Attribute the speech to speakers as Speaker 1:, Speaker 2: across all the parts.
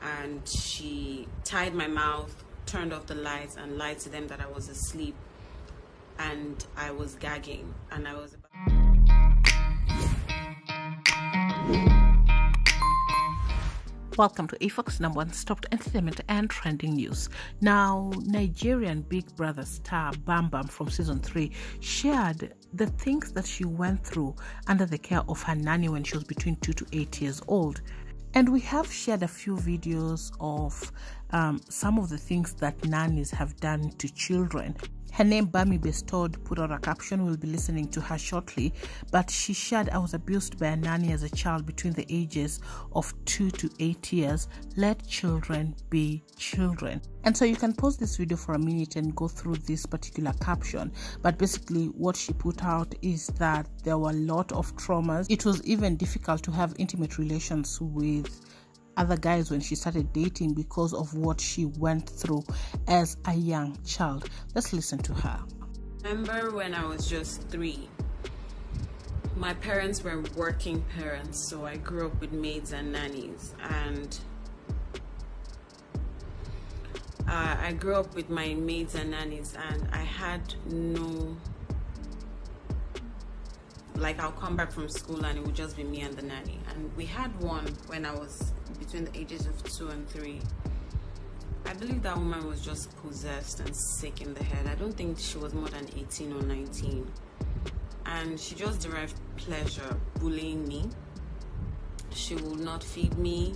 Speaker 1: and she tied my mouth, turned off the lights, and lied to them that I was asleep and I was gagging and I was about.
Speaker 2: Welcome to AFOX #1 Stop Entertainment and Trending News. Now, Nigerian Big Brother star Bambam from season 3 shared the things that she went through under the care of her nanny when she was between 2 to 8 years old. And we have shared a few videos of some of the things that nannies have done to children. Her name, Bami Bestowed, put out a caption. We'll be listening to her shortly. But she shared, "I was abused by a nanny as a child between the ages of 2 to 8 years. Let children be children." And so you can pause this video for a minute and go through this particular caption. But basically what she put out is that there were a lot of traumas. It was even difficult to have intimate relations with other guys when she started dating because of what she went through as a young child. Let's listen to her.
Speaker 1: I remember when I was just 3, my parents were working parents, so I grew up with maids and nannies, and I grew up with my maids and nannies, and I had no, like, I'll come back from school and it would just be me and the nanny. And we had one when I was between the ages of 2 and 3. I believe that woman was just possessed and sick in the head. I don't think she was more than 18 or 19. And she just derived pleasure bullying me. She would not feed me.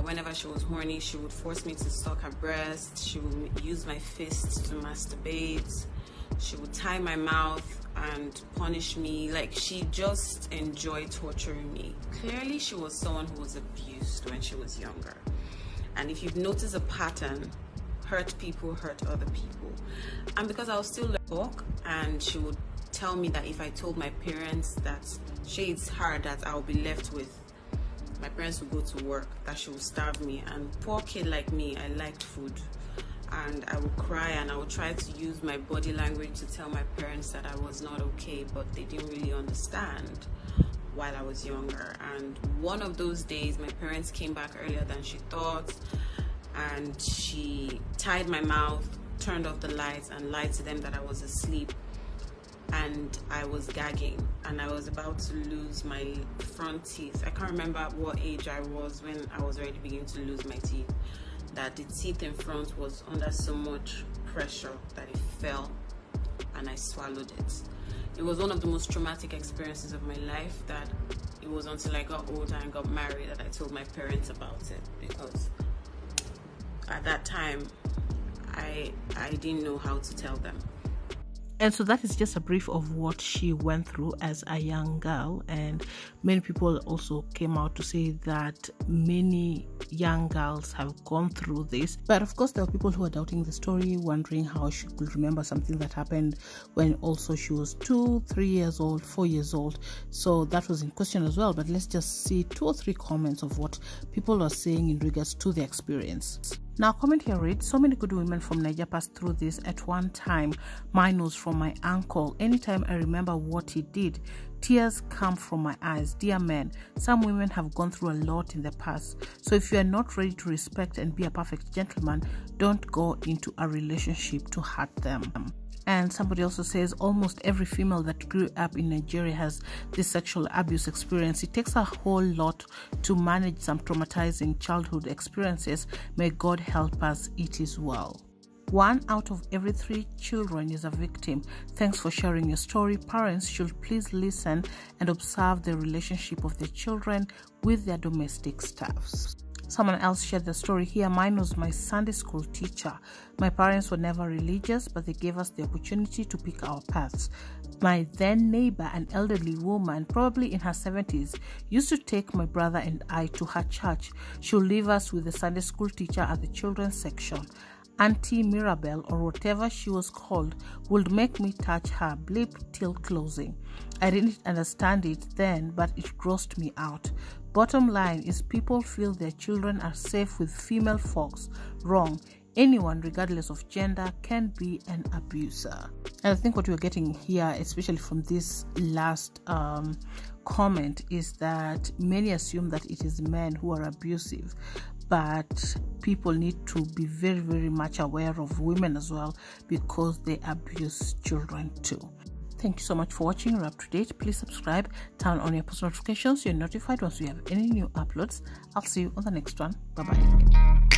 Speaker 1: Whenever she was horny, she would force me to suck her breast. She would use my fists to masturbate. She would tie my mouth and punish me. Like, she just enjoyed torturing me. Clearly she was someone who was abused when she was younger. And if you've noticed a pattern, hurt people hurt other people. And because I was still talk, and she would tell me that if I told my parents that it's her that I'll be left with, my parents would go to work, that she would starve me. And poor kid like me, I liked food. And I would cry and I would try to use my body language to tell my parents that I was not okay, but they didn't really understand while I was younger. And one of those days, my parents came back earlier than she thought, and she tied my mouth, turned off the lights, and lied to them that I was asleep and I was gagging and I was about to lose my front teeth. I can't remember what age I was when I was already beginning to lose my teeth, that the teeth in front was under so much pressure that it fell and I swallowed it. It was one of the most traumatic experiences of my life, that it was until I got older and got married that I told my parents about it, because at that time I didn't know how to tell them.
Speaker 2: And so that is just a brief of what she went through as a young girl. And many people also came out to say that many young girls have gone through this. But of course, there are people who are doubting the story, wondering how she could remember something that happened when also she was 2, 3 years old, 4 years old. So that was in question as well. But let's just see 2 or 3 comments of what people are saying in regards to the experience. Now, comment here reads, "So many good women from Naija passed through this at one time. Mine was from my uncle. Anytime I remember what he did, tears come from my eyes. Dear men, some women have gone through a lot in the past. So if you are not ready to respect and be a perfect gentleman, don't go into a relationship to hurt them." And somebody also says, "Almost every female that grew up in Nigeria has this sexual abuse experience. It takes a whole lot to manage some traumatizing childhood experiences. May God help us. It is well." 1 out of every 3 children is a victim. Thanks for sharing your story. Parents should please listen and observe the relationship of their children with their domestic staffs. Someone else shared the story here. "Mine was my Sunday school teacher. My parents were never religious, but they gave us the opportunity to pick our paths. My then neighbor, an elderly woman, probably in her 70s, used to take my brother and I to her church. She would leave us with the Sunday school teacher at the children's section. Auntie Mirabelle, or whatever she was called, would make me touch her blip till closing. I didn't understand it then, but it grossed me out. Bottom line is people feel their children are safe with female folks. Wrong. Anyone, regardless of gender, can be an abuser." And I think what we're getting here, especially from this last comment is that many assume that it is men who are abusive, but people need to be very, very much aware of women as well, because they abuse children too. Thank you so much for watching. You're up to date. Please subscribe, turn on your post notifications so you're notified once we have any new uploads. I'll see you on the next one. Bye bye.